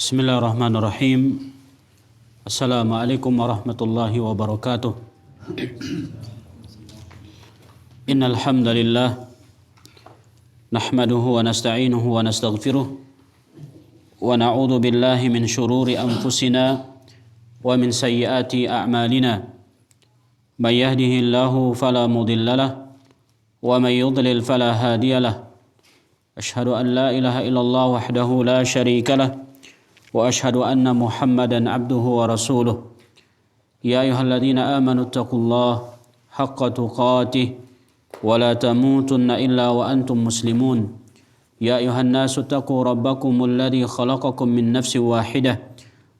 Bismillahirrahmanirrahim. Assalamualaikum warahmatullahi wabarakatuh. Innal hamdalillah nahmaduhu wa nasta'inuhu wa nastaghfiruh wa na'udzu billahi min shururi anfusina wa min sayyiati a'malina. May yahdihillahu fala mudilla lahu wa may yudlil fala hadiya lahu. Asyhadu an la ilaha illallah wahdahu la syarika lahu wa asyhadu anna Muhammadan abduhu wa rasuluh. Ya ayyuhalladzina amanu taqullaha haqqa tuqatih wa la tamutunna illa wa antum muslimun. Ya ayyuhan nasu taqu rabbakumul ladzi khalaqakum min nafsin wahidah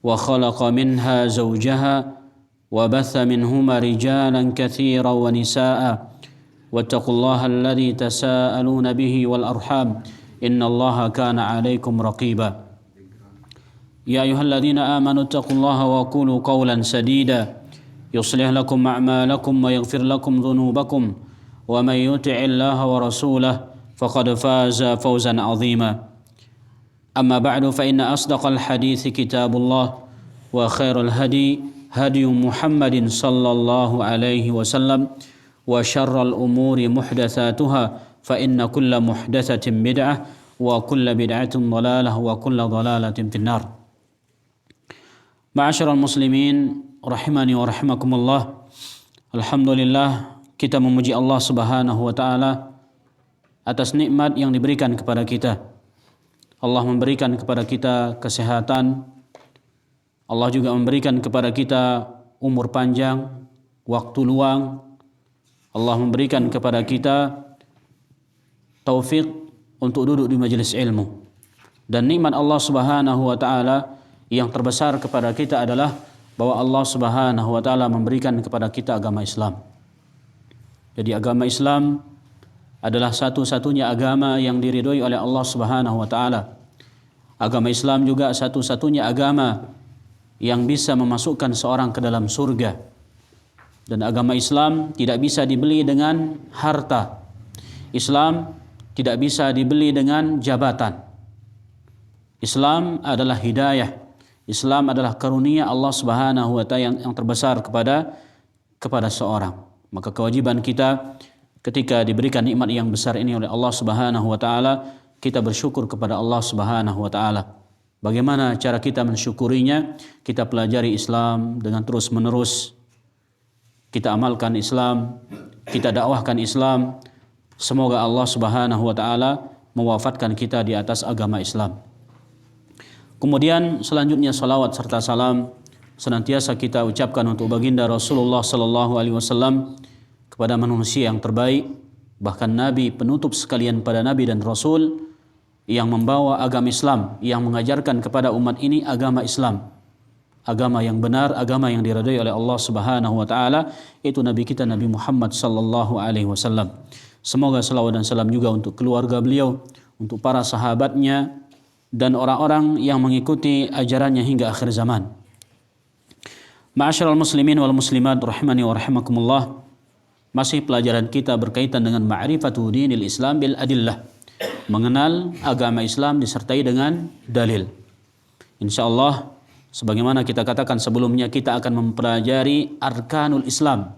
wa khalaqa minha zawjaha wa batha minhuma rijalan katsiran wa nisaa'a wattaqullaha alladzi tasaaluna bihi wal arham innallaha kana 'alaikum raqiba. يا أيها الذين آمنوا اتقوا الله وقولوا قولا سديدا يصلح لكم أعمالكم ويغفر لكم ذنوبكم ومن يطع الله ورسوله فقد فاز فوزا عظيما. أما بعد فإن أصدق الحديث كتاب الله وخير الهدي هدي محمد صلى الله عليه وسلم وشر الأمور محدثاتها فإن كل محدثة بدعة وكل بدعة ضلالة وكل ضلالة في النار. Ma'asyiral muslimin rahimani wa rahimakumullah. Alhamdulillah, kita memuji Allah Subhanahu wa taala atas nikmat yang diberikan kepada kita. Allah memberikan kepada kita kesehatan. Allah juga memberikan kepada kita umur panjang, waktu luang. Allah memberikan kepada kita taufik untuk duduk di majelis ilmu. Dan nikmat Allah Subhanahu wa taala yang terbesar kepada kita adalah bahwa Allah Subhanahu wa taala memberikan kepada kita agama Islam. Jadi agama Islam adalah satu-satunya agama yang diridhoi oleh Allah Subhanahu wa taala. Agama Islam juga satu-satunya agama yang bisa memasukkan seorang ke dalam surga. Dan agama Islam tidak bisa dibeli dengan harta. Islam tidak bisa dibeli dengan jabatan. Islam adalah hidayah. Islam adalah karunia Allah Subhanahu wa taala yang terbesar kepada seorang. Maka kewajiban kita ketika diberikan nikmat yang besar ini oleh Allah Subhanahu wa taala, kita bersyukur kepada Allah Subhanahu wa taala. Bagaimana cara kita mensyukurinya? Kita pelajari Islam dengan terus-menerus. Kita amalkan Islam, kita dakwahkan Islam. Semoga Allah Subhanahu wa taala mewafatkan kita di atas agama Islam. Kemudian selanjutnya salawat serta salam senantiasa kita ucapkan untuk baginda Rasulullah sallallahu alaihi wasallam, kepada manusia yang terbaik, bahkan nabi penutup sekalian pada nabi dan rasul, yang membawa agama Islam, yang mengajarkan kepada umat ini agama Islam, agama yang benar, agama yang diridhai oleh Allah Subhanahu wa taala, itu nabi kita Nabi Muhammad sallallahu alaihi wasallam. Semoga salawat dan salam juga untuk keluarga beliau, untuk para sahabatnya, dan orang-orang yang mengikuti ajarannya hingga akhir zaman. Ma'asyiral muslimin wal muslimat rahimani wa rahimakumullah. Masih pelajaran kita berkaitan dengan ma'rifatu dinil Islam bil adillah. Mengenal agama Islam disertai dengan dalil. Insyaallah, sebagaimana kita katakan sebelumnya, kita akan mempelajari arkanul Islam,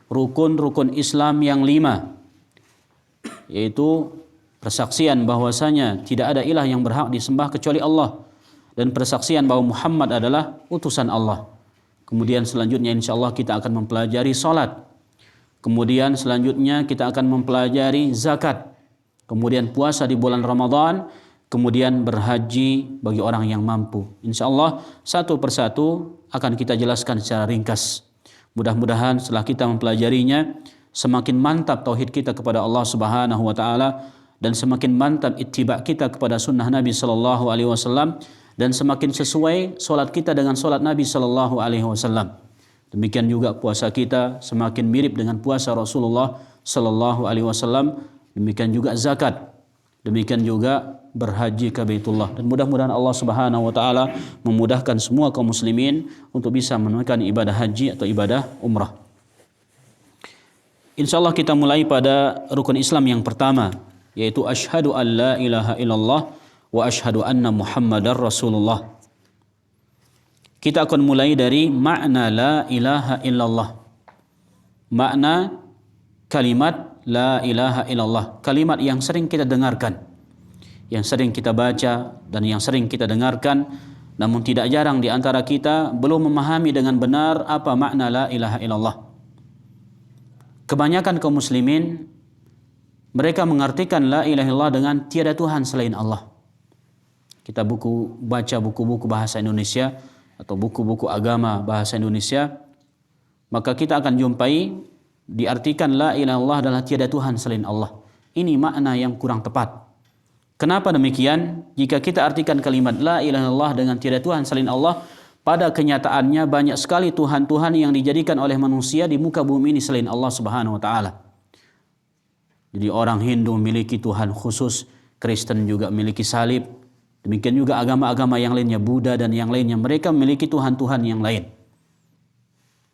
rukun-rukun Islam yang 5, yaitu persaksian bahwasanya tidak ada ilah yang berhak disembah kecuali Allah, dan persaksian bahwa Muhammad adalah utusan Allah. Kemudian selanjutnya insyaallah kita akan mempelajari salat. Kemudian selanjutnya kita akan mempelajari zakat. Kemudian puasa di bulan Ramadan, kemudian berhaji bagi orang yang mampu. Insyaallah satu persatu akan kita jelaskan secara ringkas. Mudah-mudahan setelah kita mempelajarinya, semakin mantap tauhid kita kepada Allah Subhanahu wa taala, dan semakin mantap ittiba kita kepada sunnah Nabi sallallahu alaihi wasallam, dan semakin sesuai solat kita dengan solat Nabi sallallahu alaihi wasallam. Demikian juga puasa kita semakin mirip dengan puasa Rasulullah sallallahu alaihi wasallam. Demikian juga zakat. Demikian juga berhaji ke Baitullah. Dan mudah-mudahan Allah Subhanahu wa taala memudahkan semua kaum muslimin untuk bisa menunaikan ibadah haji atau ibadah umrah. Insyaallah kita mulai pada rukun Islam yang pertama, yaitu asyhadu an la ilaha illallah wa asyhadu anna Muhammadar Rasulullah. Kita akan mulai dari makna la ilaha illallah. Makna kalimat la ilaha illallah, kalimat yang sering kita dengarkan, yang sering kita baca dan yang sering kita dengarkan, namun tidak jarang di antara kita belum memahami dengan benar apa makna la ilaha illallah. Kebanyakan kaum muslimin mereka mengartikan la ilaha illallah dengan tiada Tuhan selain Allah. Kita baca buku-buku bahasa Indonesia atau buku-buku agama bahasa Indonesia, maka kita akan jumpai diartikan la ilaha illallah adalah tiada Tuhan selain Allah. Ini makna yang kurang tepat. Kenapa demikian? Jika kita artikan kalimat la ilaha illallah dengan tiada Tuhan selain Allah, pada kenyataannya banyak sekali Tuhan-Tuhan yang dijadikan oleh manusia di muka bumi ini selain Allah Subhanahu wa taala. Jadi orang Hindu memiliki Tuhan khusus, Kristen juga memiliki salib, demikian juga agama-agama yang lainnya, Buddha dan yang lainnya, mereka memiliki Tuhan-Tuhan yang lain.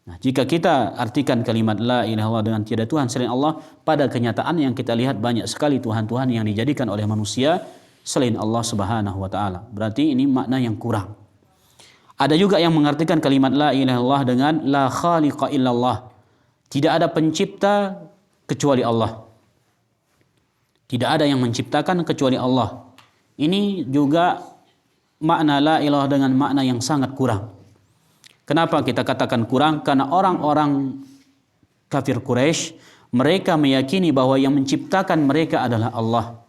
Nah, jika kita artikan kalimat la ilaha illallah dengan tiada Tuhan selain Allah, pada kenyataan yang kita lihat banyak sekali Tuhan-Tuhan yang dijadikan oleh manusia selain Allah Subhanahu wa taala. Berarti ini makna yang kurang. Ada juga yang mengartikan kalimat la ilaha illallah dengan la khaliqa illallah. Tidak ada pencipta kecuali Allah. Tidak ada yang menciptakan kecuali Allah. Ini juga makna la ilaha dengan makna yang sangat kurang. Kenapa kita katakan kurang? Karena orang-orang kafir Quraisy mereka meyakini bahwa yang menciptakan mereka adalah Allah.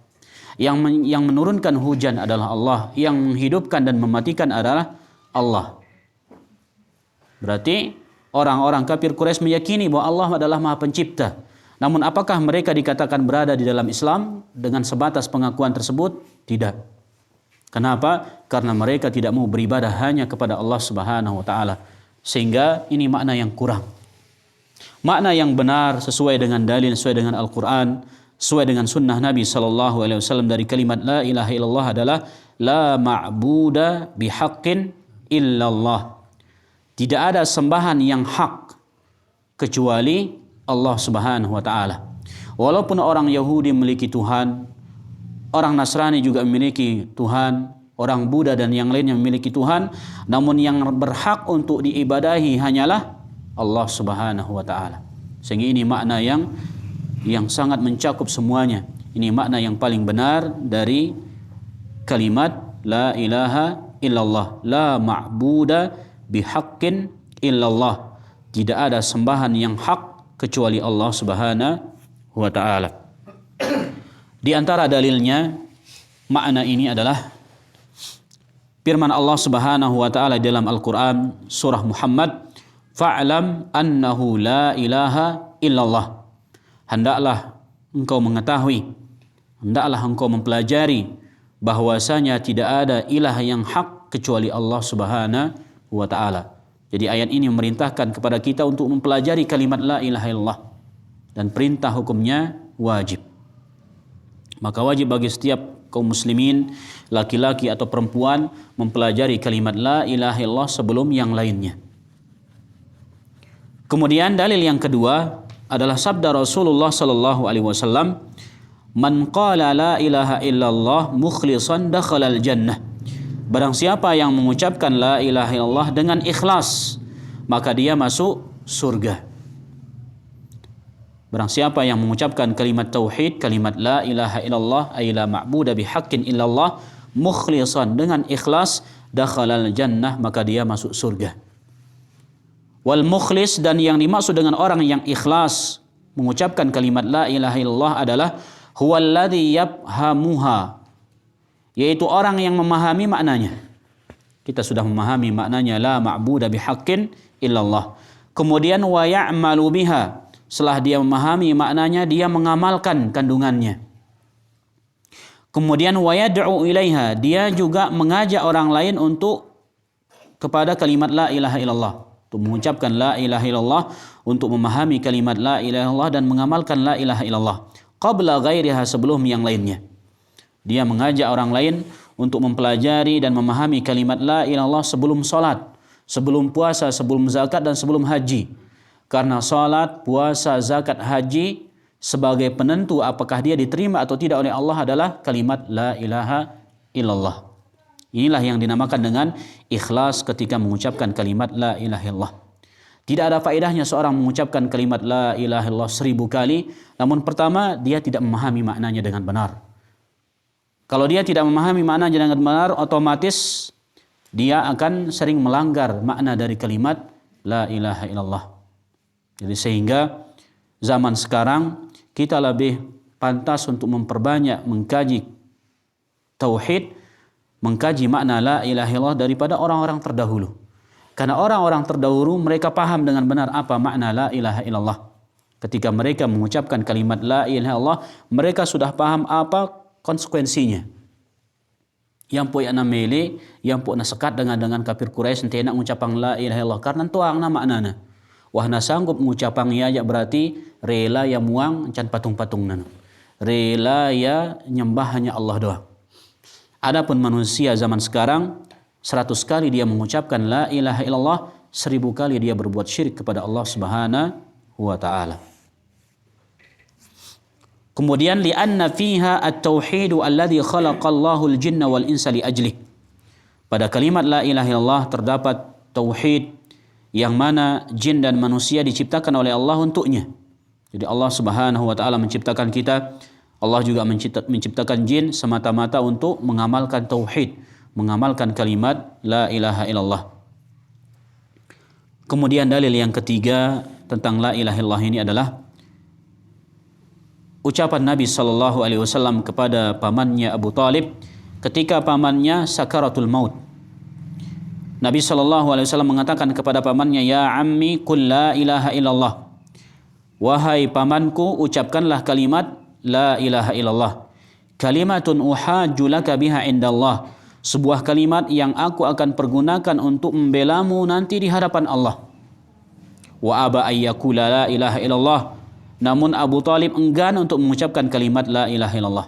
Yang menurunkan hujan adalah Allah. Yang menghidupkan dan mematikan adalah Allah. Berarti orang-orang kafir Quraisy meyakini bahwa Allah adalah Maha Pencipta. Namun apakah mereka dikatakan berada di dalam Islam dengan sebatas pengakuan tersebut? Tidak. Kenapa? Karena mereka tidak mau beribadah hanya kepada Allah Subhanahu wa taala. Sehingga ini makna yang kurang. Makna yang benar sesuai dengan dalil, sesuai dengan Al-Qur'an, sesuai dengan sunnah Nabi sallallahu alaihi wasallam dari kalimat la ilaha illallah adalah la ma'buda bihaqqin illallah. Tidak ada sembahan yang hak kecuali Allah Subhanahu wa taala. Walaupun orang Yahudi memiliki Tuhan, orang Nasrani juga memiliki Tuhan, orang Buddha dan yang lainnya memiliki Tuhan, namun yang berhak untuk diibadahi hanyalah Allah Subhanahu wa taala. Sehingga ini makna yang sangat mencakup semuanya. Ini makna yang paling benar dari kalimat la ilaha illallah. La ma'buda bihaqqin illallah. Tidak ada sembahan yang hak kecuali Allah Subhanahu wa taala. Di antara dalilnya makna ini adalah firman Allah Subhanahu wa taala dalam Al-Qur'an surah Muhammad, fa'lam annahu la ilaha illallah. Hendaklah engkau mengetahui, hendaklah engkau mempelajari bahwasanya tidak ada ilah yang hak kecuali Allah Subhanahu wa taala. Jadi ayat ini memerintahkan kepada kita untuk mempelajari kalimat la ilaha illallah, dan perintah hukumnya wajib. Maka wajib bagi setiap kaum muslimin, laki-laki atau perempuan, mempelajari kalimat la ilaha illallah sebelum yang lainnya. Kemudian dalil yang kedua adalah sabda Rasulullah sallallahu alaihi wasallam, man qala la ilaha illallah mukhlishan dakhalal jannah. Barang siapa yang mengucapkan la ilaha illallah dengan ikhlas, maka dia masuk surga. Barang siapa yang mengucapkan kalimat tauhid, kalimat la ilaha illallah ay la ma'buda bihaqqin illallah, mukhlishan dengan ikhlas, dakhalal jannah, maka dia masuk surga. Wal mukhlis, dan yang dimaksud dengan orang yang ikhlas mengucapkan kalimat la ilaha illallah adalah huwallazi yafhamuha, yaitu orang yang memahami maknanya. Kita sudah memahami maknanya la ma'buda bihaqqin illallah. Kemudian wa ya'malu biha, setelah dia memahami maknanya, dia mengamalkan kandungannya. Kemudian wa yad'u ilaiha, dia juga mengajak orang lain untuk kepada kalimat la ilaha illallah, untuk mengucapkan la ilaha illallah, untuk memahami kalimat la ilaha illallah dan mengamalkan la ilaha illallah qabla ghairiha, sebelum yang lainnya. Dia mengajak orang lain untuk mempelajari dan memahami kalimat la ilaha illallah sebelum salat, sebelum puasa, sebelum zakat dan sebelum haji. Karena salat, puasa, zakat, haji sebagai penentu apakah dia diterima atau tidak oleh Allah adalah kalimat la ilaha illallah. Inilah yang dinamakan dengan ikhlas ketika mengucapkan kalimat la ilaha illallah. Tidak ada faedahnya seorang mengucapkan kalimat la ilaha illallah 1000 kali, namun pertama dia tidak memahami maknanya dengan benar. Kalau dia tidak memahami maknanya dengan benar, otomatis dia akan sering melanggar makna dari kalimat la ilaha illallah. Jadi sehingga zaman sekarang kita lebih pantas untuk memperbanyak mengkaji tauhid, mengkaji makna la ilaha illallah daripada orang-orang terdahulu. Karena orang-orang terdahulu mereka paham dengan benar apa makna la ilaha illallah. Ketika mereka mengucapkan kalimat la ilaha illallah, mereka sudah paham apa konsekuensinya. Yang pun yang mele, yang pun sekat dengan kafir Quraisy ente nak mengucapkan la ilaha illallah karena tuang na maknana. Wah na sanggup mengucapkan ya berarti rela ya muang can patung-patung nana. Rela ya nyembah hanya Allah doang. Adapun manusia zaman sekarang 100 kali dia mengucapkan la ilaha illallah, 1000 kali dia berbuat syirik kepada Allah Subhanahu wa taala. Kemudian li'anna fiha at-tauhid alladhi khalaqallahu al-jinna wal insa li ajlih. Pada kalimat la ilaha illallah terdapat tauhid yang mana jin dan manusia diciptakan oleh Allah untuknya. Jadi Allah Subhanahu wa taala menciptakan kita, Allah juga menciptakan jin semata-mata untuk mengamalkan tauhid, mengamalkan kalimat la ilaha illallah. Kemudian dalil yang ketiga tentang la ilaha illallah ini adalah ucapan Nabi SAW kepada pamannya Abu Talib ketika pamannya sakaratul maut. Nabi SAW mengatakan kepada pamannya, ya ammi qul la ilaha illallah. Wahai pamanku, ucapkanlah kalimat la ilaha illallah. Kalimatun uhajju laka biha indallah. Sebuah kalimat yang aku akan pergunakan untuk membelamu nanti di hadapan Allah. Wa aba ayyakula la ilaha illallah. Namun Abu Talib enggan untuk mengucapkan kalimat la ilaha illallah.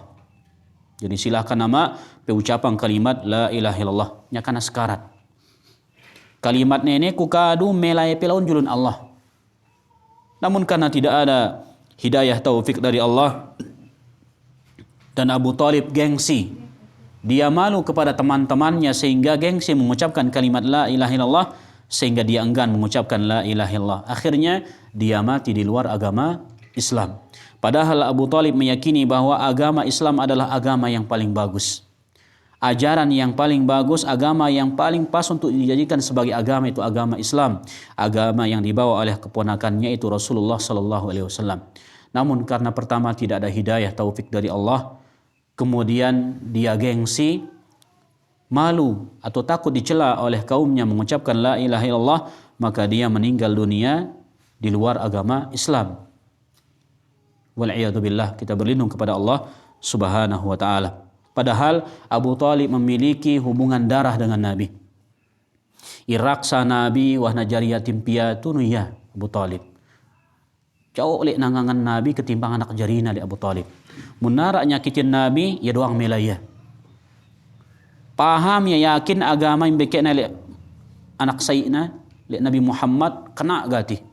Jadi silakan nama pengucapan kalimat la ilaha illallah nya kana sekarat. Kalimat ini kukadu melai pelaun julun Allah. Namun karena tidak ada hidayah taufik dari Allah dan Abu Talib gengsi, dia malu kepada teman-temannya sehingga gengsi mengucapkan kalimat la ilaha illallah, sehingga dia enggan mengucapkan la ilaha illallah. Akhirnya dia mati di luar agama Islam. Padahal Abu Talib meyakini bahwa agama Islam adalah agama yang paling bagus. Ajaran yang paling bagus, agama yang paling pas untuk dijadikan sebagai agama itu agama Islam. Agama yang dibawa oleh keponakannya itu Rasulullah sallallahu alaihi wasallam. Namun karena pertama tidak ada hidayah taufik dari Allah, kemudian dia gengsi, malu atau takut dicela oleh kaumnya mengucapkan la ilaha illallah, maka dia meninggal dunia di luar agama Islam. Wal'iyadu billah, kita berlindung kepada Allah Subhanahu wa ta'ala. Padahal Abu Talib memiliki hubungan darah dengan Nabi. Iraksa Nabi wahna jariyatim piatunu ya Abu Talib. Jauh oleh nangangan Nabi ketimbang anak jarina di Abu Talib. Munara nyakitin Nabi ya doang melaya. Paham ya yakin agama yang bekena li anak sayyidina li Nabi Muhammad kena gati.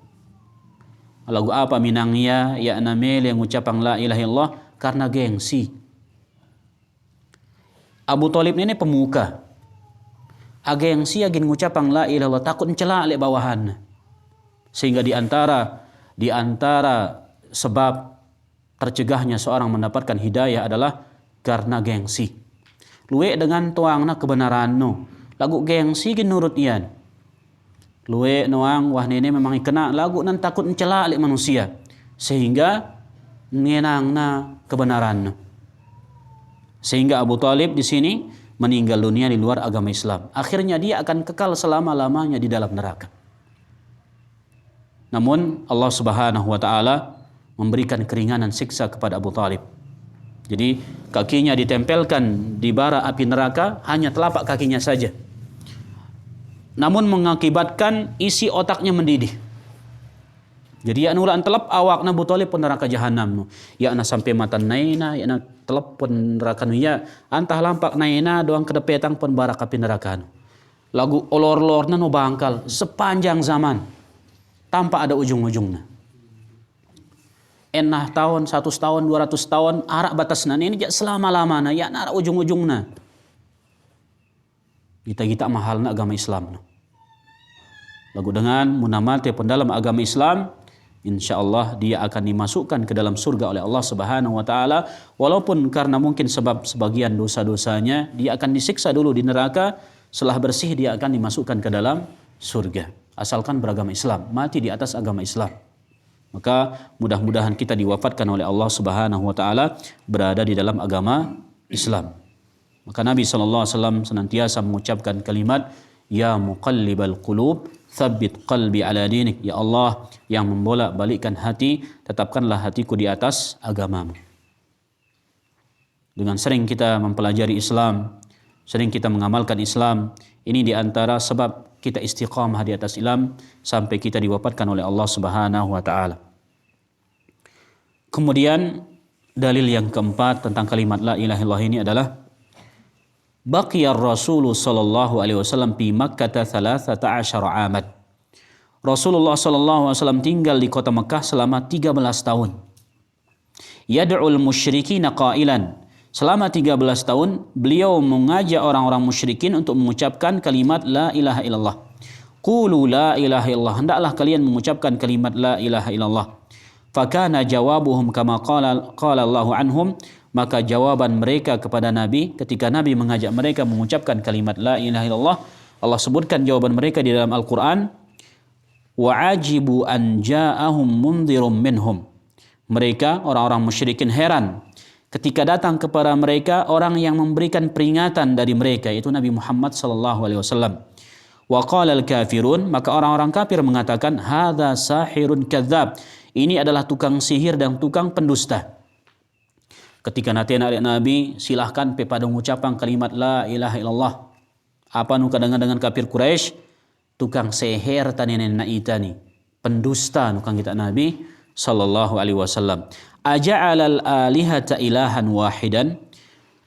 Lagu apa minangnya ya namel yang ucapang la ilaha illallah karena gengsi. Abu Talib ini pemuka. Gengsi agin ngucapang la ilaha illallah takut mencela le bawahan. Sehingga di antara sebab tercegahnya seorang mendapatkan hidayah adalah karena gengsi. Luwe dengan tuangna kebenaran no. Lagu gengsi gin nurut ian. Luwe noang wah nene memang kena lagu nan takut mencela le manusia. Sehingga ngenang na kebenaran no. Sehingga Abu Talib di sini meninggal dunia di luar agama Islam. Akhirnya dia akan kekal selama-lamanya di dalam neraka. Namun Allah Subhanahu wa taala memberikan keringanan siksa kepada Abu Talib. Jadi kakinya ditempelkan di bara api neraka, hanya telapak kakinya saja. Namun mengakibatkan isi otaknya mendidih. Jadi ya nulaan telap awak na Abu Talib pun neraka jahanam. Ya na sampai mata naina, ya na telap pun neraka nu ya. Antah lampak naina doang kedepetang pun bara api neraka. Lagu olor-olor na no bangkal sepanjang zaman. Tanpa ada ujung-ujungnya. Enah tahun, 100 tahun, 200 tahun, arak batasna ini selama-lamanya, ya nara ujung-ujungnya. Kita mahal na agama Islam. Lagu dengan munamate pun dalam agama Islam, insyaallah dia akan dimasukkan ke dalam surga oleh Allah Subhanahu wa taala, walaupun karena mungkin sebab sebagian dosa-dosanya dia akan disiksa dulu di neraka, setelah bersih dia akan dimasukkan ke dalam surga. Asalkan beragama Islam, mati di atas agama Islam. Maka mudah-mudahan kita diwafatkan oleh Allah Subhanahu wa taala berada di dalam agama Islam. Maka Nabi SAW senantiasa mengucapkan kalimat, Ya muqallibal qulub, tsabbit qalbi ala dinik. Ya Allah yang membolak-balikkan hati, tetapkanlah hatiku di atas agamamu. Dengan sering kita mempelajari Islam, sering kita mengamalkan Islam, ini di antara sebab kita istiqamah di atas Islam sampai kita diwafatkan oleh Allah Subhanahu wa taala. Kemudian dalil yang keempat tentang kalimat la ilaha illallah ini adalah Baqiyar Rasul sallallahu alaihi wasallam fi Makkah 13 amad. Rasulullah sallallahu alaihi wasallam tinggal di kota Mekah selama 13 tahun. Yad'ul musyrikin qailan. Selama 13 tahun beliau mengajak orang-orang musyrikin untuk mengucapkan kalimat la ilaha illallah. Qulu la ilaha illallah. Hendaklah kalian mengucapkan kalimat la ilaha illallah. Fakana jawabuhum kama qala Allahu anhum. Maka jawaban mereka kepada Nabi ketika Nabi mengajak mereka mengucapkan kalimat la ilaha illallah, Allah sebutkan jawaban mereka di dalam Al-Quran, wa ajibu an ja'ahum mundhirum minhum. Mereka orang-orang musyrikin heran ketika datang kepada mereka orang yang memberikan peringatan dari mereka, yaitu Nabi Muhammad sallallahu alaihi wasallam. Wa qala al-kafirun, maka orang-orang kafir mengatakan hadza sahirun kadzdzab. Ini adalah tukang sihir dan tukang pendusta. Ketika nanti anak Nabi silahkan pada mengucapkan kalimat la ilaha illallah. Apa nu kadang dengan kafir Quraisy, tukang seher tani nenek itani, pendusta nu kang kita Nabi sallallahu alaihi wasallam. Aja'alal alihata ilahan wahidan?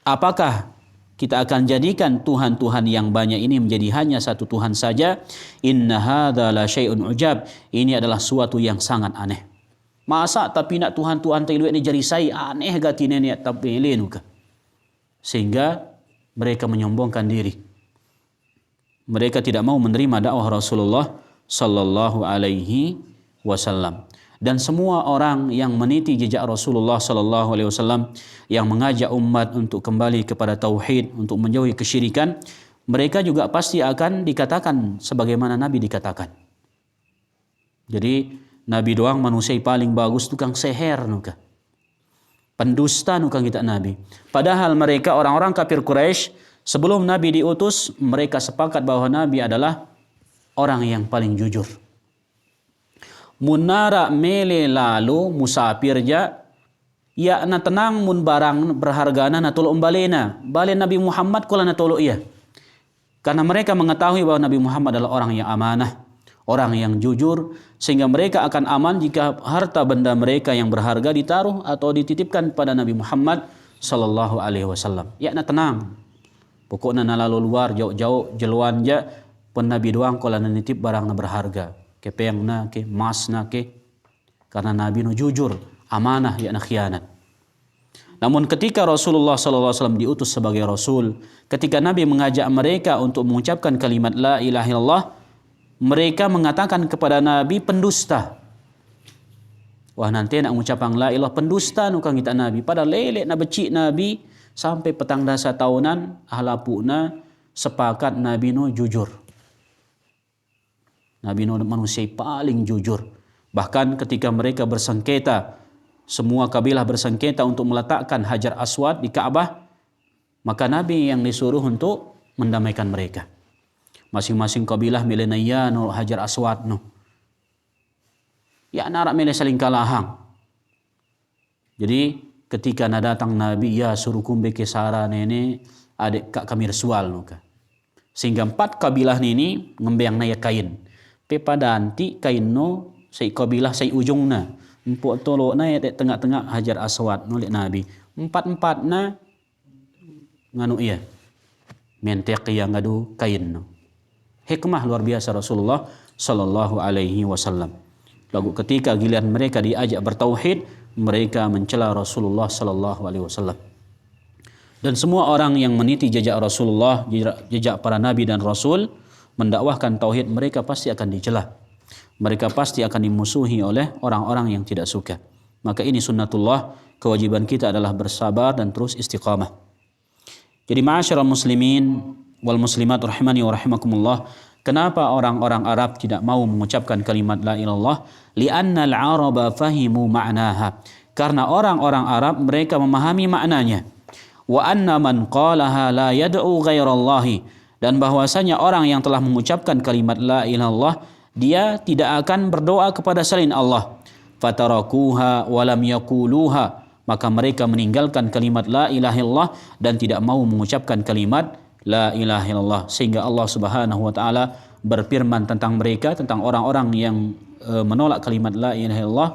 Apakah kita akan jadikan Tuhan-Tuhan yang banyak ini menjadi hanya satu Tuhan saja? Inna hadza la syai'un ujab. Ini adalah suatu yang sangat aneh. Masa tapi nak Tuhan-Tuhan tailuet ni jadi saya aneh gati nenek tapi lenuka. Sehingga mereka menyombongkan diri. Mereka tidak mau menerima dakwah Rasulullah sallallahu alaihi wasallam. Dan semua orang yang meniti jejak Rasulullah sallallahu alaihi wasallam yang mengajak umat untuk kembali kepada tauhid, untuk menjauhi kesyirikan, mereka juga pasti akan dikatakan sebagaimana Nabi dikatakan. Jadi Nabi doang manusia paling bagus tukang seher nuka. Pendusta nuka kita Nabi. Padahal mereka orang-orang kafir Quraisy sebelum Nabi diutus, mereka sepakat bahwa Nabi adalah orang yang paling jujur. Munara mele lalu musafirja ya na tenang mun barang berhargana na tolo umbalena. Balen Nabi Muhammad kula na tolo ia. Karena mereka mengetahui bahwa Nabi Muhammad adalah orang yang amanah, orang yang jujur, sehingga mereka akan aman jika harta benda mereka yang berharga ditaruh atau dititipkan pada Nabi Muhammad sallallahu alaihi wasallam. Ya na tenang. Pokoknya na lalu luar jauh-jauh jeluan ja pun Nabi doang kala nitip barang na berharga. Kepeng na ke mas na ke. Karena Nabi no jujur, amanah ya na khianat. Namun ketika Rasulullah sallallahu alaihi wasallam diutus sebagai rasul, ketika Nabi mengajak mereka untuk mengucapkan kalimat la ilaha illallah, mereka mengatakan kepada Nabi pendusta. Wah nanti nak mengucapkan la ilah pendusta nukang kita Nabi. Pada lelek na becik Nabi sampai petang dasa tahunan ahlapuna sepakat Nabi no jujur. Nabi no manusia paling jujur. Bahkan ketika mereka bersengketa, semua kabilah bersengketa untuk meletakkan Hajar Aswad di Ka'bah, maka Nabi yang disuruh untuk mendamaikan mereka. Masing-masing kabilah milenaya no Hajar Aswad no. Ya narak mele saling kalahang. Jadi ketika datang Nabi ya suruh kumbe kesara nene adik kak kami rasual no ka. Sehingga 4 kabilah ini ngembang naya kain. Pe padanti kain no sei kabilah sei ujung na. Empuk tolok na ya tengah-tengah Hajar Aswad no lek Nabi. 4 na nganu iya. Mentek yang ngadu kain no. Hikmah luar biasa Rasulullah sallallahu alaihi wasallam. Lalu ketika giliran mereka diajak bertauhid, mereka mencela Rasulullah sallallahu alaihi wasallam. Dan semua orang yang meniti jejak Rasulullah, jejak para nabi dan rasul, mendakwahkan tauhid, mereka pasti akan dicela. Mereka pasti akan dimusuhi oleh orang-orang yang tidak suka. Maka ini sunnatullah, kewajiban kita adalah bersabar dan terus istiqamah. Jadi ma'asyiral muslimin wal muslimat rahimani wa rahimakumullah, kenapa orang-orang Arab tidak mau mengucapkan kalimat la ilallah? Li'anna al-araba fahimu ma'naha. Karena orang-orang Arab mereka memahami maknanya. Wa anna man qalaha la yad'u ghairallahi, dan bahwasanya orang yang telah mengucapkan kalimat la ilallah, dia tidak akan berdoa kepada selain Allah. Fatarakuha wa lam yaquluha, maka mereka meninggalkan kalimat la ilaha illallah dan tidak mau mengucapkan kalimat la ilaha illallah. Sehingga Allah Subhanahu wa taala berfirman tentang mereka, tentang orang-orang yang menolak kalimat la ilaha illallah,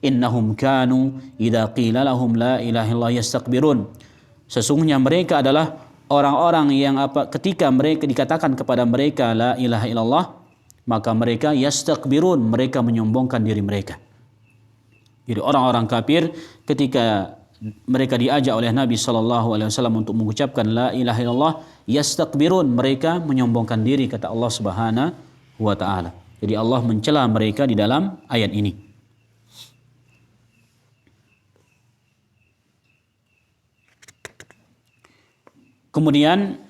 innahum kanu idza qila lahum la ilaha illallah yastakbirun. Sesungguhnya mereka adalah orang-orang yang ketika mereka dikatakan kepada mereka la ilaha illallah, maka mereka yastakbirun, mereka menyombongkan diri mereka. Jadi orang-orang kafir ketika mereka diajak oleh Nabi SAW untuk mengucapkan la ilaha illallah, yastakbirun, mereka menyombongkan diri, kata Allah Subhanahu wa taala. Jadi Allah mencela mereka di dalam ayat ini. Kemudian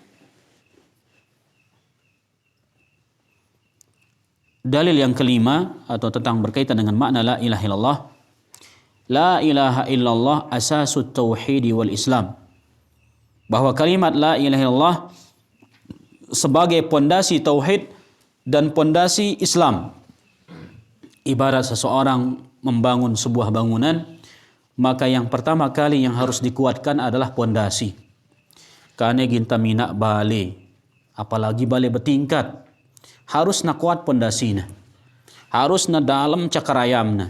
dalil yang kelima atau tentang berkaitan dengan makna la ilaha illallah. La ilaha illallah asasut tauhid wal Islam. Bahwa kalimat la ilaha illallah sebagai pondasi tauhid dan pondasi Islam. Ibarat seseorang membangun sebuah bangunan, maka yang pertama kali yang harus dikuatkan adalah pondasi. Karena ginta minak bale, apalagi bale bertingkat, harus na kuat pondasina, harus na dalam cakarayamna.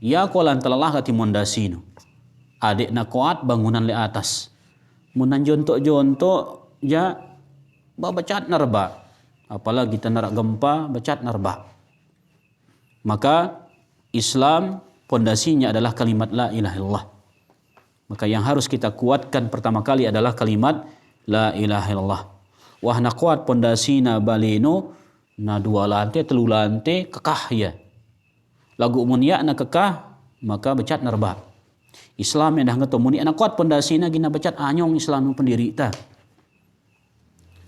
Ya kolan telah kati mondasino, adik na kuat bangunan le atas. Munan jontok-jontok ya bacat narba, apalagi tanak gempa bacat narba. Maka Islam pondasinya adalah kalimat la ilaha illallah. Maka yang harus kita kuatkan pertama kali adalah kalimat la ilaha illallah. Wah na kuat pondasina baleno na dua lantai telu lantai kekah ya. Lagu munia na kekah maka becat narba. Islam yang dah ngetemu na kuat pondasina gina becat anyong Islam pendiri ta.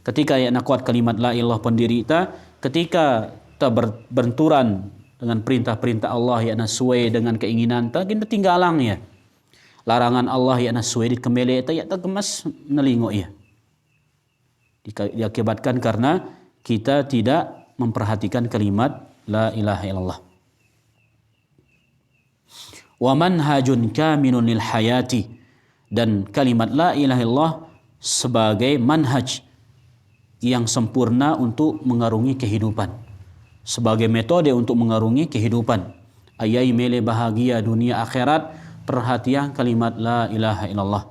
Ketika ya na kuat kalimat la ilallah pendiri ta, ketika ta berbenturan dengan perintah-perintah Allah ya na sesuai dengan keinginan ta, gina tinggalang ya. Larangan Allah ya nasuai dikembali itu ya tergemas nelingo ya. Diakibatkan karena kita tidak memperhatikan kalimat la ilaha illallah. Wa manhajun kamilun lil hayati, dan kalimat la ilaha illallah sebagai manhaj yang sempurna untuk mengarungi kehidupan. Sebagai metode untuk mengarungi kehidupan. Ayai mele bahagia dunia akhirat, perhatian kalimat la ilaha illallah.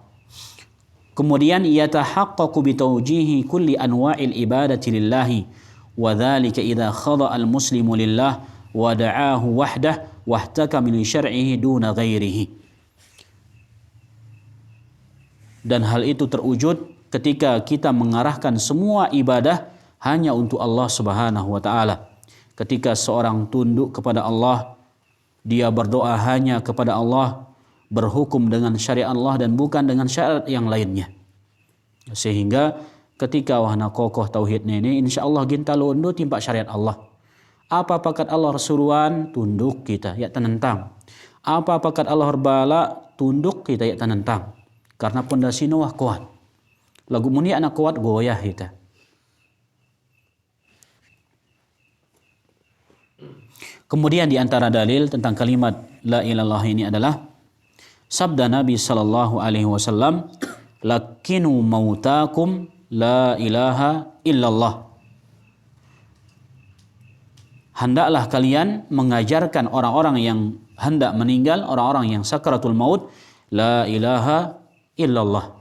Kemudian yatahaqqaqu bi tawjihi kulli anwa'il ibadati lillahi wa dzalika idza khada'a al-muslimu lillah wa da'ahu wahdah wahtakama li syar'ihi duna ghairihi. Dan hal itu terwujud ketika kita mengarahkan semua ibadah hanya untuk Allah Subhanahu wa taala. Ketika seorang tunduk kepada Allah, dia berdoa hanya kepada Allah, berhukum dengan syariat Allah dan bukan dengan syariat yang lainnya. Sehingga ketika wahna kokoh tauhid ini, insyaallah ginta londo timpak syariat Allah. Apa pakat Allah suruhan, tunduk kita ya tenentang. Apa pakat Allah bala, tunduk kita ya tenentang. Karena pondasi wah kuat. Lagu muni anak kuat goyah kita. Kemudian di antara dalil tentang kalimat la ilallah ini adalah sabda Nabi sallallahu alaihi wasallam, lakinu mautakum la ilaha illallah. Hendaklah kalian mengajarkan orang-orang yang hendak meninggal, orang-orang yang sakaratul maut, la ilaha illallah.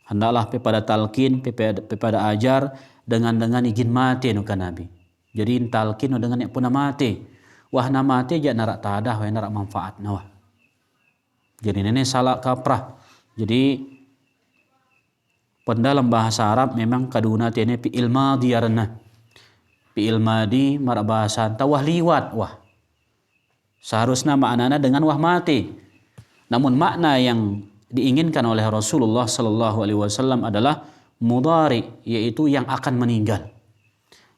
Hendaklah pada talqin, pada ajar dengan izin mati nuka Nabi. Jadi talqin dengan yang puna mati. Wah na mati ja narak tadah, wah narak manfaat nawah. Jadi nenek salah kaprah. Jadi pendalam bahasa Arab memang kaduna tiene fi'il madhi arna. Fi'il madhi mara bahasa wah liwat wah. Seharusnya maknanya dengan wah mati. Namun makna yang diinginkan oleh Rasulullah sallallahu alaihi wasallam adalah mudhari, yaitu yang akan meninggal.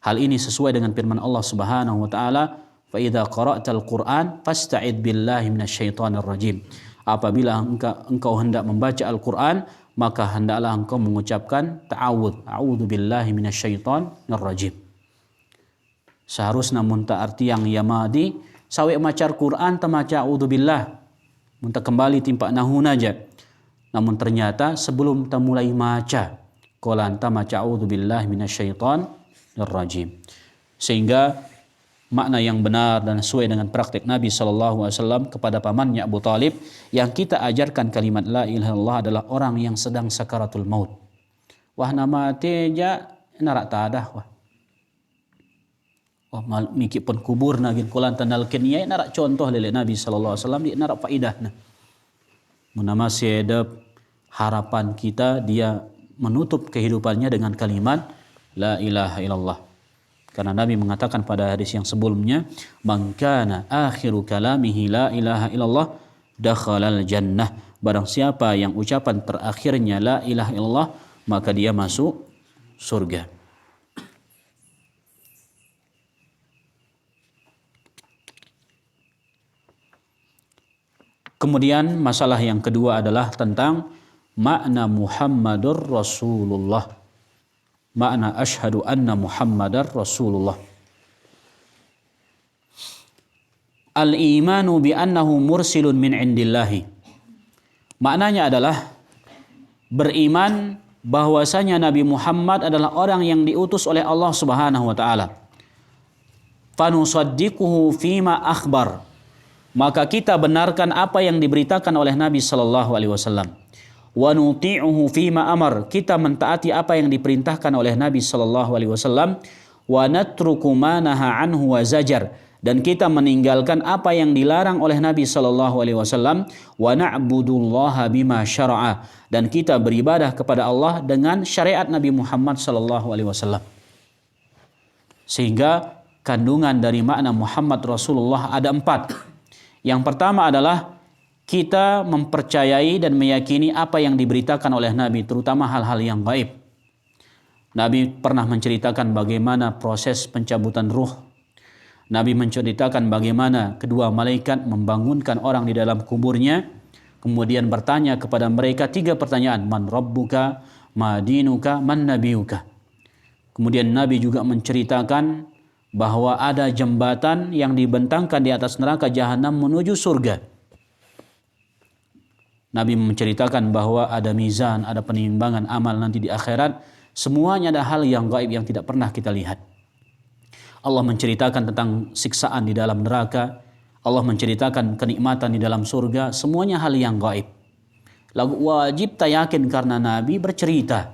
Hal ini sesuai dengan firman Allah Subhanahu wa taala, "Fa idza qara'tal Qur'an fasta'id billahi minasyaitonir rajim." Apabila engkau hendak membaca Al-Qur'an, maka hendaklah engkau mengucapkan ta'awudz, a'udzu billahi minasyaitonir rajim. Seharusnya munta arti yang yamadi sawe macar Quran tamaca a'udzubillah munta kembali timpak nahuna aja. Namun ternyata sebelum ta mulai maca kolanta maca a'udzubillahi minasyaitonir rajim. Sehingga makna yang benar dan sesuai dengan praktik Nabi sallallahu alaihi wasallam kepada pamannya Abu Talib yang kita ajarkan kalimat la ilaha illallah adalah orang yang sedang sakaratul maut. Wah nama teja narak tadah wah. Wah mikir pun kubur nagin kolan tandalkeun ieu narak contoh lele Nabi sallallahu alaihi wasallam di narak faidahna. Munama sedep harapan kita dia menutup kehidupannya dengan kalimat la ilaha illallah. Karena Nabi mengatakan pada hadis yang sebelumnya, "Man kana akhiru kalamihi la ilaha illallah dakhalal jannah." Barang siapa yang ucapan terakhirnya la ilaha illallah, maka dia masuk surga. Kemudian masalah yang kedua adalah tentang makna Muhammadur Rasulullah. Makna asyhadu anna Muhammadar Rasulullah. Al-imanu bi annahu mursilun min indillahi. Maknanya adalah beriman bahwasanya Nabi Muhammad adalah orang yang diutus oleh Allah Subhanahu wa taala. Fanusaddiquhu fima akhbar. Maka kita benarkan apa yang diberitakan oleh Nabi sallallahu alaihi wasallam. Wa nuti'uhu fima amar. Kita mentaati apa yang diperintahkan oleh Nabi sallallahu alaihi wasallam. Wa natruku ma naha anhu wa zajar. Dan kita meninggalkan apa yang dilarang oleh Nabi sallallahu alaihi wasallam. Wa na'budullaha bima syara'a. Dan kita beribadah kepada Allah dengan syariat Nabi Muhammad sallallahu alaihi wasallam. Sehingga kandungan dari makna Muhammad Rasulullah ada 4. Yang pertama adalah kita mempercayai dan meyakini apa yang diberitakan oleh Nabi, terutama hal-hal yang gaib. Nabi pernah menceritakan bagaimana proses pencabutan ruh. Nabi menceritakan bagaimana kedua malaikat membangunkan orang di dalam kuburnya, kemudian bertanya kepada mereka 3 pertanyaan, man rabbuka, ma dinuka, man nabiyuka. Kemudian Nabi juga menceritakan bahwa ada jembatan yang dibentangkan di atas neraka jahanam menuju surga. Nabi menceritakan bahwa ada mizan, ada penimbangan amal nanti di akhirat. Semuanya ada hal yang gaib yang tidak pernah kita lihat. Allah menceritakan tentang siksaan di dalam neraka. Allah menceritakan kenikmatan di dalam surga. Semuanya hal yang gaib. Lalu wajib tak yakin karena Nabi bercerita.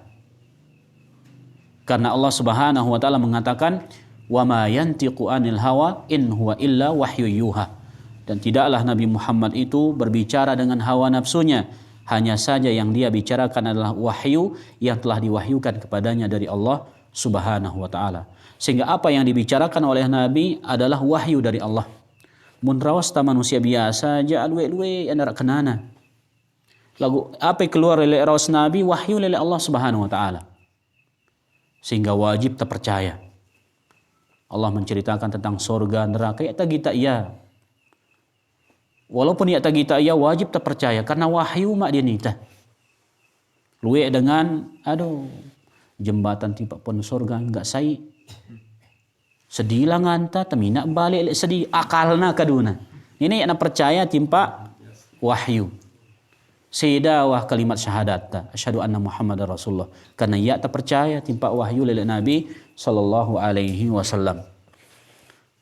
Karena Allah Subhanahu wa taala mengatakan wa ma yantiqu anil hawa in huwa illa wahyu yuha. Dan tidaklah Nabi Muhammad itu berbicara dengan hawa nafsunya, hanya saja yang dia bicarakan adalah wahyu yang telah diwahyukan kepadanya dari Allah Subhanahu wa taala. Sehingga apa yang dibicarakan oleh Nabi adalah wahyu dari Allah. Mun rawas ta manusia biasa aja alwe-alwe andara kenana. Lagu apa keluar dari rawas Nabi wahyu dari Allah Subhanahu wa taala. Sehingga wajib terpercaya. Allah menceritakan tentang surga, neraka, ya tagita iya. Walaupun ya tagita iya wajib terpercaya karena wahyu mak dia nita. Luwe dengan jembatan tiba pun surga enggak sai. Sedih lah nganta temina balik sedih akalna kaduna. Ini yang percaya timpa wahyu. Sedawah kalimat syahadat asyhadu anna Muhammadar Rasulullah. Karena ia terpercaya timpa wahyu lele Nabi sallallahu alaihi wasallam.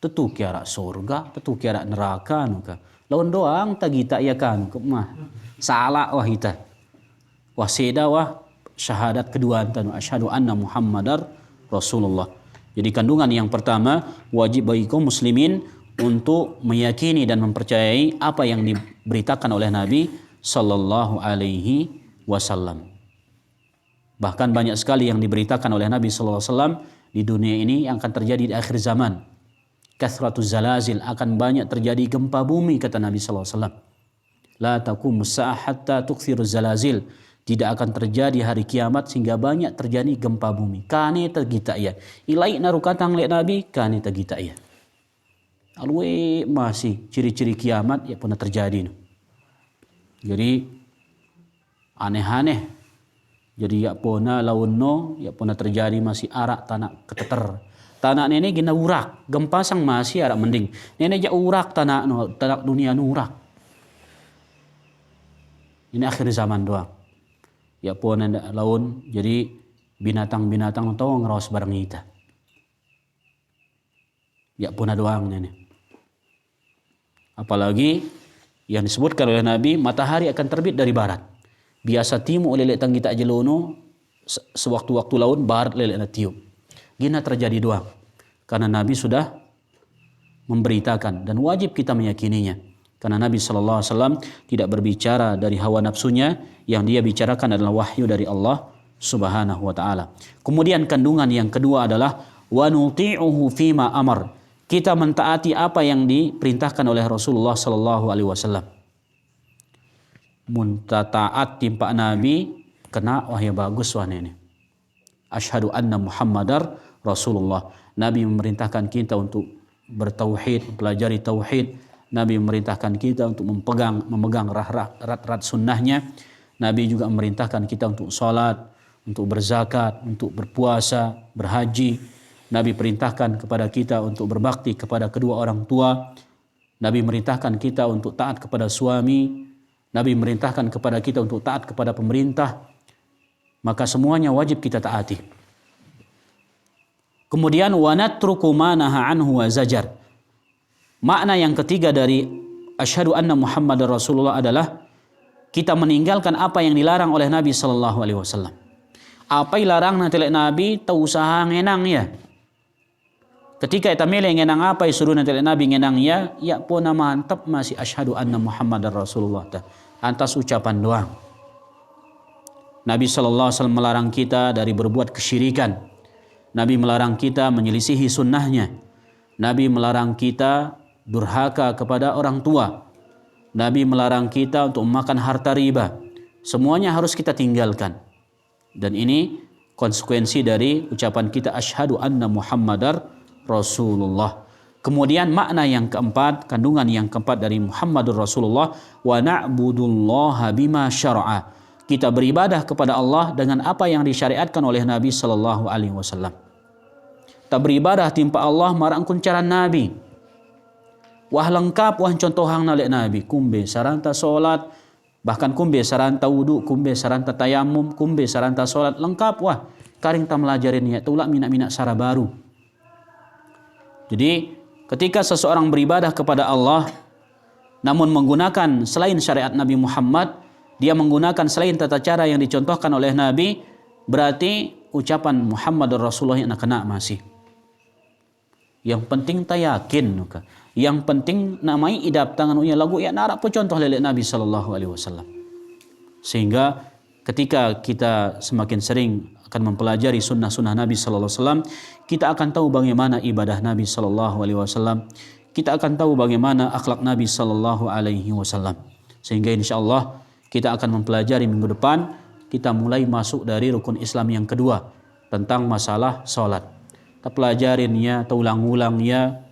Tentu kira surga, tentu kira neraka nuka. Lawan doang tagita ya kan mah. Salah wah kita. Wah sedawah syahadat kedua antanu asyhadu anna Muhammadar Rasulullah. Jadi kandungan yang pertama wajib bagi kaum muslimin untuk meyakini dan mempercayai apa yang diberitakan oleh Nabi sallallahu alaihi wasallam. Bahkan banyak sekali yang diberitakan oleh Nabi sallallahu alaihi wasallam di dunia ini yang akan terjadi di akhir zaman. Kathratuz zalazil, akan banyak terjadi gempa bumi kata Nabi sallallahu alaihi wasallam. La taqumus sa'ah hatta tukthiruz zalazil. Tidak akan terjadi hari kiamat sehingga banyak terjadi gempa bumi. Kane tergita ya. Ilai naru katang lihat Nabi kane tergita ya. Alwe masih ciri-ciri kiamat ya pernah terjadi. Jadi aneh-aneh. Jadi ya pernah launno ya pernah terjadi masih arak tanah keteter. Tanah nenek gina urak, gempa sang masih arak mending. Nenek ja urak tanah dunia nurak. Ini akhir zaman doang. Ya pernah laun jadi binatang-binatang tahu ngerawas barang kita. Ya pernah doang nenek. Apalagi yang disebutkan oleh Nabi, matahari akan terbit dari barat. Biasa timu oleh letang kita jelono sewaktu-waktu laun barat lelek na tiup. Gina terjadi doang. Karena Nabi sudah memberitakan dan wajib kita meyakininya. Karena Nabi SAW tidak berbicara dari hawa nafsunya, yang dia bicarakan adalah wahyu dari Allah Subhanahu wa taala. Kemudian kandungan yang kedua adalah wa nuti'uhu fima amar. Kita mentaati apa yang diperintahkan oleh Rasulullah sallallahu alaihi wasallam. Mun taat timpa Nabi kena wahya bagus wah ini. Asyhadu anna Muhammadar Rasulullah. Nabi memerintahkan kita untuk bertauhid, mempelajari tauhid. Nabi memerintahkan kita untuk memegang rat-rat sunnahnya. Nabi juga memerintahkan kita untuk salat, untuk berzakat, untuk berpuasa, berhaji. Nabi perintahkan kepada kita untuk berbakti kepada kedua orang tua. Nabi merintahkan kita untuk taat kepada suami. Nabi merintahkan kepada kita untuk taat kepada pemerintah. Maka semuanya wajib kita taati. Kemudian wa natruku ma naha anhu wa zajar. Makna yang ketiga dari asyhadu anna Muhammadar Rasulullah adalah kita meninggalkan apa yang dilarang oleh Nabi sallallahu alaihi wasallam. Apa yang larang nanti Nabi tahu usaha ngenang ya. Ketika kita milih ngenang apa suruh nanti Nabi ngenang ya pun mantap masih asyhadu anna Muhammadar Rasulullah. Antas ucapan doang. Nabi sallallahu alaihi wasallam melarang kita dari berbuat kesyirikan. Nabi melarang kita menyelisihi sunnahnya. Nabi melarang kita durhaka kepada orang tua. Nabi melarang kita untuk memakan harta riba. Semuanya harus kita tinggalkan. Dan ini konsekuensi dari ucapan kita asyhadu anna Muhammadar Rasulullah. Kemudian makna yang keempat, kandungan yang keempat dari Muhammadur Rasulullah, wa na'budullaha bima syara'a. Kita beribadah kepada Allah dengan apa yang disyariatkan oleh Nabi sallallahu alaihi wasallam. Kita beribadah timpa Allah marangkun cara Nabi. Wah lengkap wah contoh hang nalek Nabi, kumbe saranta salat, bahkan kumbe saranta wudu, kumbe saranta tayamum, kumbe saranta salat lengkap wah. Karing ta melajarinnya tulak mina-mina sara baru. Jadi ketika seseorang beribadah kepada Allah namun menggunakan selain syariat Nabi Muhammad, dia menggunakan selain tata cara yang dicontohkan oleh Nabi, berarti ucapan Muhammadur Rasulullah yang kena masih. Yang penting ta yakin, yang penting namai idap tangan unya lagu ya narak po contoh lelek Nabi sallallahu alaihi wasallam. Sehingga ketika kita semakin sering akan mempelajari sunnah-sunnah Nabi sallallahu alaihi wasallam, kita akan tahu bagaimana ibadah Nabi sallallahu alaihi wasallam. Kita akan tahu bagaimana akhlak Nabi sallallahu alaihi wasallam. Sehingga insyaallah kita akan mempelajari minggu depan, kita mulai masuk dari rukun Islam yang kedua tentang masalah salat. Kita pelajarinnya, kita ulang-ulangnya,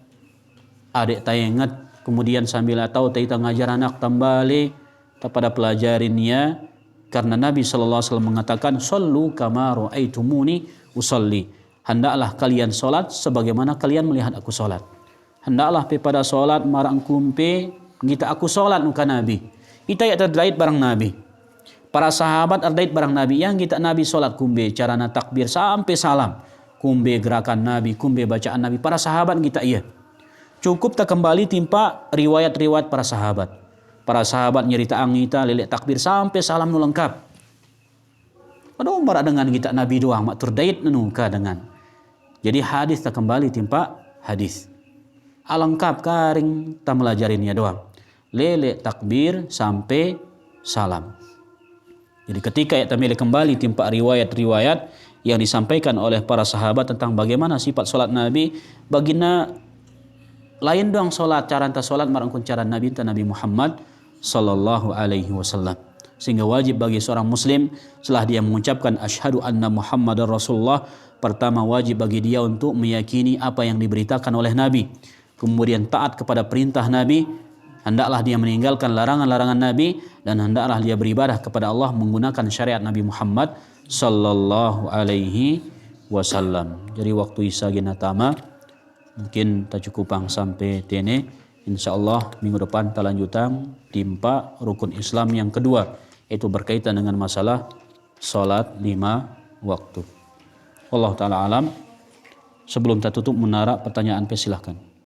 adik tayengat, kemudian sambil tahu kita ngajar anak tambali, kita pada pelajarinnya. Karena Nabi SAW mengatakan, Sallu kama ra'aitumuni usalli. Hendaklah kalian solat sebagaimana kalian melihat aku solat. Hendaklah pada solat marang kumpe, kita aku solat muka Nabi. Kita ya terdait barang Nabi. Para sahabat terdait barang Nabi. Yang kita Nabi solat kumbe, carana takbir sampai salam. Kumbe gerakan Nabi, kumbe bacaan Nabi. Para sahabat kita iya. Cukup tak kembali timpa riwayat-riwayat para sahabat. Para sahabat nyerita angita, lelek takbir sampai salam nu lengkap. Aduh marak dengan kita Nabi doang, mak terdait nuka dengan. Jadi hadis tak kembali timpa hadis. Alengkap karing tak melajarinnya doang. Lelek takbir sampai salam. Kemudian yang keenam, kita mempelajari sunnah-sunnah Nabi sallallahu alaihi wasallam. Kita mempelajari sunnah-sunnah Nabi sallallahu alaihi wasallam. Kita mempelajari sunnah-sunnah Nabi sallallahu alaihi wasallam. Kita mempelajari sunnah-sunnah Nabi sallallahu alaihi wasallam. Lele takbir sampai salam. Jadi ketika ya tamil kembali timpa riwayat-riwayat yang disampaikan oleh para sahabat tentang bagaimana sifat solat Nabi, baginda lain dong solat, cara anta solat marangkun cara Nabi Muhammad sallallahu alaihi wasallam. Sehingga wajib bagi seorang muslim setelah dia mengucapkan asyhadu anna Muhammadar Rasulullah, pertama wajib bagi dia untuk meyakini apa yang diberitakan oleh Nabi, kemudian taat kepada perintah Nabi, hendaklah dia meninggalkan larangan-larangan Nabi, dan hendaklah dia beribadah kepada Allah menggunakan syariat Nabi Muhammad sallallahu alaihi wasallam. Jadi waktu isa gina tama mungkin tak cukupang sampai tene. Insyaallah minggu depan kita lanjutan timpa rukun Islam yang kedua, itu berkaitan dengan masalah salat 5 waktu. Allah taala alam. Sebelum kita tutup menara pertanyaan silahkan.